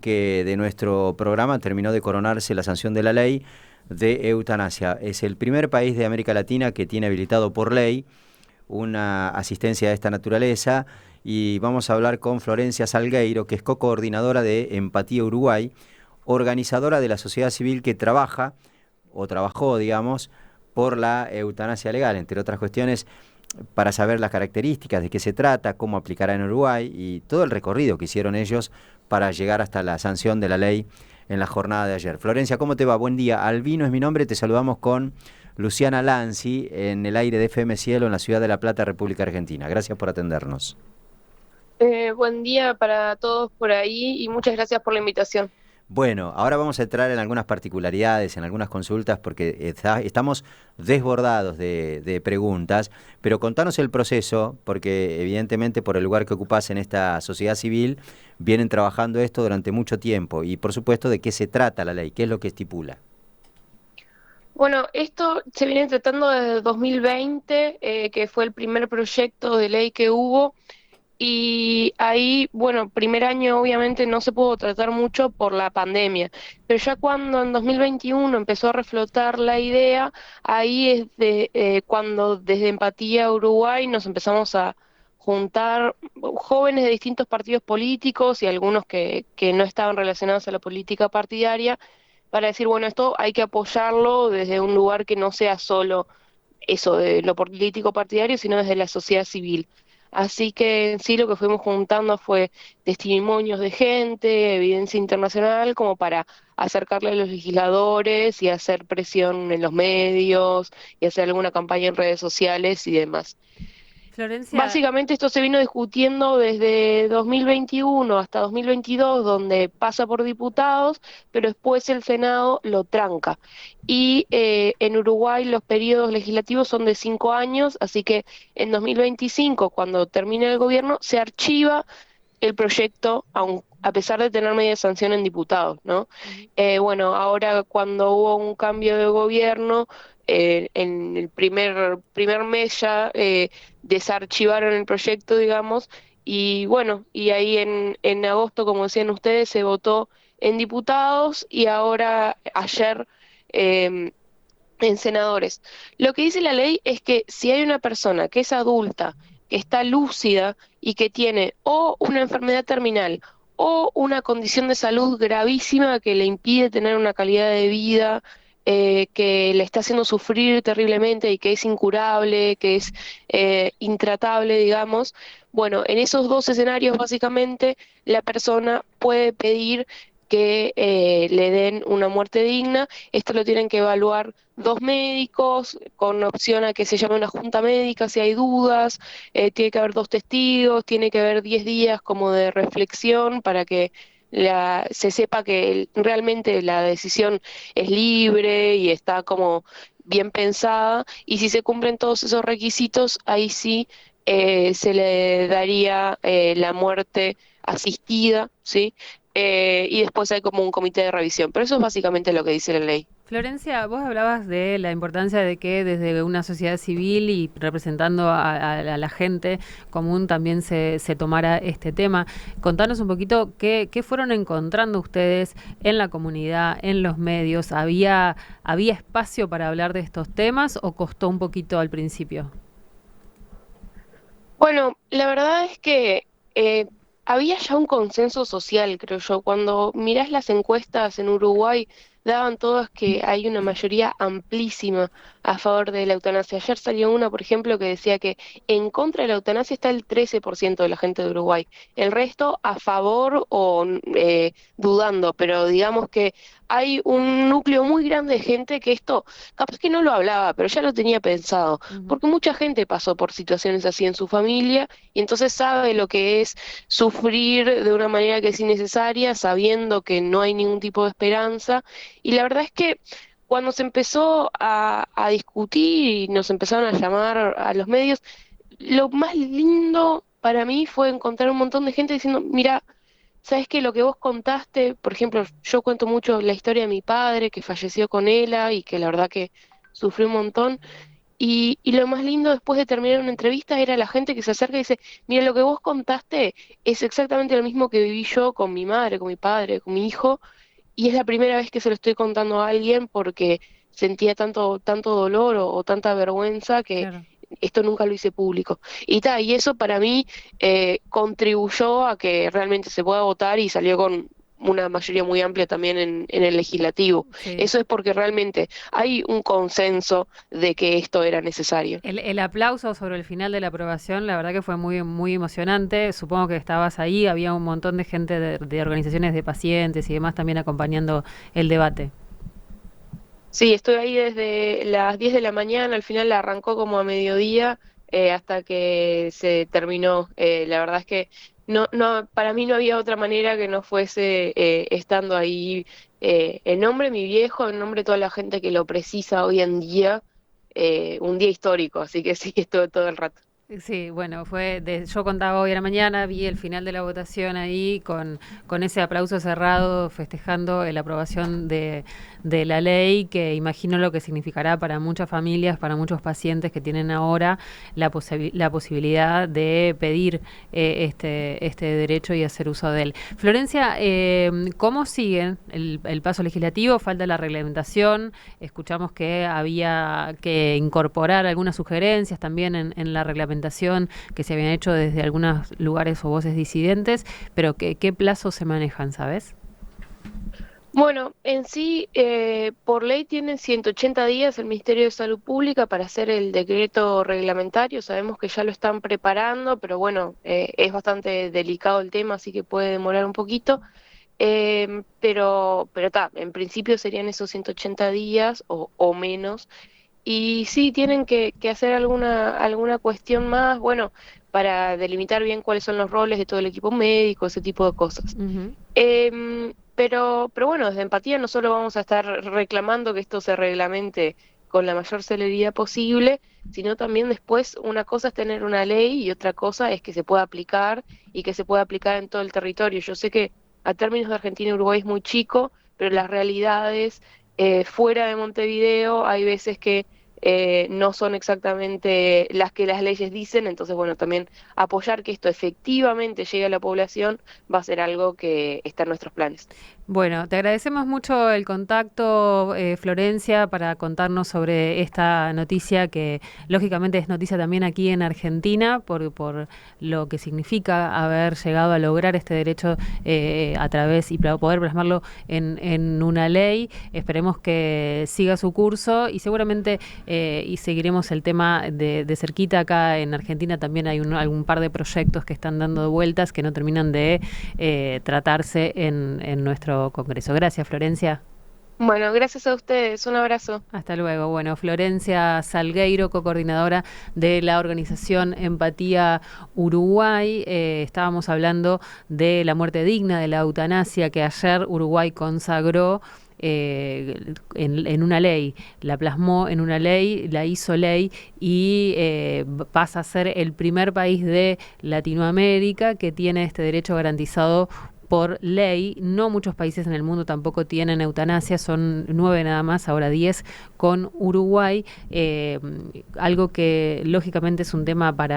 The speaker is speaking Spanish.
que de nuestro programa terminó de coronarse la sanción de la ley de eutanasia. Es el primer país de América Latina que tiene habilitado por ley una asistencia de esta naturaleza, y vamos a hablar con Florencia Salgueiro, que es co-coordinadora de Empatía Uruguay, organizadora de la sociedad civil que trabaja, o trabajó, digamos, por la eutanasia legal, entre otras cuestiones, para saber las características, de qué se trata, cómo aplicará en Uruguay y todo el recorrido que hicieron ellos para llegar hasta la sanción de la ley en la jornada de ayer. Florencia, ¿cómo te va? Buen día. Albino es mi nombre, te saludamos con Luciana Lanzi en el aire de FM Cielo en la ciudad de La Plata, República Argentina. Gracias por atendernos. Buen día para todos por ahí y muchas gracias por la invitación. Bueno, ahora vamos a entrar en algunas particularidades, en algunas consultas, porque estamos desbordados de preguntas, pero contanos el proceso, porque evidentemente por el lugar que ocupás en esta sociedad civil, vienen trabajando esto durante mucho tiempo, y por supuesto de qué se trata la ley, qué es lo que estipula. Bueno, esto se viene tratando desde 2020, que fue el primer proyecto de ley que hubo, y ahí, bueno, primer año obviamente no se pudo tratar mucho por la pandemia, pero ya cuando en 2021 empezó a reflotar la idea, ahí es cuando desde Empatía Uruguay nos empezamos a juntar jóvenes de distintos partidos políticos y algunos que no estaban relacionados a la política partidaria para decir, bueno, esto hay que apoyarlo desde un lugar que no sea solo eso de lo político partidario, sino desde la sociedad civil. Así que en sí lo que fuimos juntando fue testimonios de gente, evidencia internacional, como para acercarle a los legisladores y hacer presión en los medios y hacer alguna campaña en redes sociales y demás. Florencia, Básicamente esto se vino discutiendo desde 2021 hasta 2022, donde pasa por diputados, pero después el Senado lo tranca. Y en Uruguay los periodos legislativos son de 5 años, así que en 2025, cuando termine el gobierno, se archiva el proyecto, a pesar de tener media sanción en diputados, ¿no? ujú, Bueno, ahora cuando hubo un cambio de gobierno, en el primer mes ya desarchivaron el proyecto, digamos, y bueno, y ahí en agosto, como decían ustedes, se votó en diputados y ahora ayer em, en senadores. Lo que dice la ley es que si hay una persona que es adulta, que está lúcida y que tiene o una enfermedad terminal o una condición de salud gravísima que le impide tener una calidad de vida, que le está haciendo sufrir terriblemente y que es incurable, que es intratable, digamos, bueno, en esos dos escenarios básicamente la persona puede pedir que le den una muerte digna. Esto lo tienen que evaluar dos médicos con opción a que se llame una junta médica si hay dudas, tiene que haber dos testigos, tiene que haber 10 días como de reflexión para que se sepa que realmente la decisión es libre y está como bien pensada, y si se cumplen todos esos requisitos, ahí sí se le daría la muerte asistida, ¿sí? Y después hay como un comité de revisión, pero eso es básicamente lo que dice la ley. Florencia, vos hablabas de la importancia de que desde una sociedad civil y representando a la gente común también se tomara este tema. Contanos un poquito qué fueron encontrando ustedes en la comunidad, en los medios. ¿Había espacio para hablar de estos temas o costó un poquito al principio? Bueno, la verdad es que eh, había ya un consenso social, creo yo. Cuando mirás las encuestas en Uruguay, daban todas que hay una mayoría amplísima a favor de la eutanasia. Ayer salió una, por ejemplo, que decía que en contra de la eutanasia está el 13% de la gente de Uruguay. El resto a favor o dudando, pero digamos que hay un núcleo muy grande de gente que esto capaz que no lo hablaba, pero ya lo tenía pensado Ujú. porque mucha gente pasó por situaciones así en su familia y entonces sabe lo que es sufrir de una manera que es innecesaria, sabiendo que no hay ningún tipo de esperanza. Y la verdad es que cuando se empezó a discutir y nos empezaron a llamar a los medios, lo más lindo para mí fue encontrar un montón de gente diciendo, mira, ¿sabes qué? Lo que vos contaste, por ejemplo, yo cuento mucho la historia de mi padre que falleció con ELA y que la verdad que sufrió un montón. Y lo más lindo después de terminar una entrevista era la gente que se acerca y dice, mira, lo que vos contaste es exactamente lo mismo que viví yo con mi madre, con mi padre, con mi hijo, y es la primera vez que se lo estoy contando a alguien porque sentía tanto dolor o tanta vergüenza que Claro. esto nunca lo hice público. Y eso para mí contribuyó a que realmente se pueda votar y salió con una mayoría muy amplia también en el legislativo. Sí. Eso es porque realmente hay un consenso de que esto era necesario. El aplauso sobre el final de la aprobación, la verdad que fue muy, muy emocionante. Supongo que estabas ahí, había un montón de gente de organizaciones de pacientes y demás también acompañando el debate. Sí, estoy ahí desde las 10 de la mañana, al final la arrancó como a mediodía hasta que se terminó. La verdad es que para mí no había otra manera que no fuese estando ahí en nombre de mi viejo, en nombre de toda la gente que lo precisa hoy en día, un día histórico, así que sí, estuve todo el rato. Sí, bueno, yo contaba hoy a la mañana, vi el final de la votación ahí con ese aplauso cerrado festejando la aprobación de la ley, que imagino lo que significará para muchas familias, para muchos pacientes que tienen ahora la posibilidad de pedir este derecho y hacer uso de él. Florencia, ¿cómo siguen el paso legislativo? Falta la reglamentación, escuchamos que había que incorporar algunas sugerencias también en la reglamentación que se habían hecho desde algunos lugares o voces disidentes, pero ¿qué plazos se manejan, sabes? Bueno, en sí, por ley tienen 180 días el Ministerio de Salud Pública para hacer el decreto reglamentario. Sabemos que ya lo están preparando, pero bueno, es bastante delicado el tema, así que puede demorar un poquito. Pero en principio serían esos 180 días o menos. Y sí, tienen que hacer alguna cuestión más, bueno, para delimitar bien cuáles son los roles de todo el equipo médico, ese tipo de cosas. Uh-huh. Pero bueno, desde Empatía no solo vamos a estar reclamando que esto se reglamente con la mayor celeridad posible, sino también después una cosa es tener una ley y otra cosa es que se pueda aplicar y que se pueda aplicar en todo el territorio. Yo sé que a términos de Argentina y Uruguay es muy chico, pero las realidades fuera de Montevideo hay veces que no son exactamente las que las leyes dicen, entonces bueno, también apoyar que esto efectivamente llegue a la población va a ser algo que está en nuestros planes. Bueno, te agradecemos mucho el contacto, Florencia, para contarnos sobre esta noticia que lógicamente es noticia también aquí en Argentina por lo que significa haber llegado a lograr este derecho a través y poder plasmarlo en una ley. Esperemos que siga su curso y seguramente y seguiremos el tema de cerquita. Acá en Argentina también hay algún par de proyectos que están dando vueltas que no terminan de tratarse en nuestro Congreso. Gracias, Florencia. Bueno, gracias a ustedes. Un abrazo. Hasta luego. Bueno, Florencia Salgueiro, cocoordinadora de la organización Empatía Uruguay. Estábamos hablando de la muerte digna, de la eutanasia que ayer Uruguay consagró en una ley, la plasmó en una ley, la hizo ley y pasa a ser el primer país de Latinoamérica que tiene este derecho garantizado por ley. No muchos países en el mundo tampoco tienen eutanasia, son 9 nada más, ahora 10 con Uruguay, algo que lógicamente es un tema para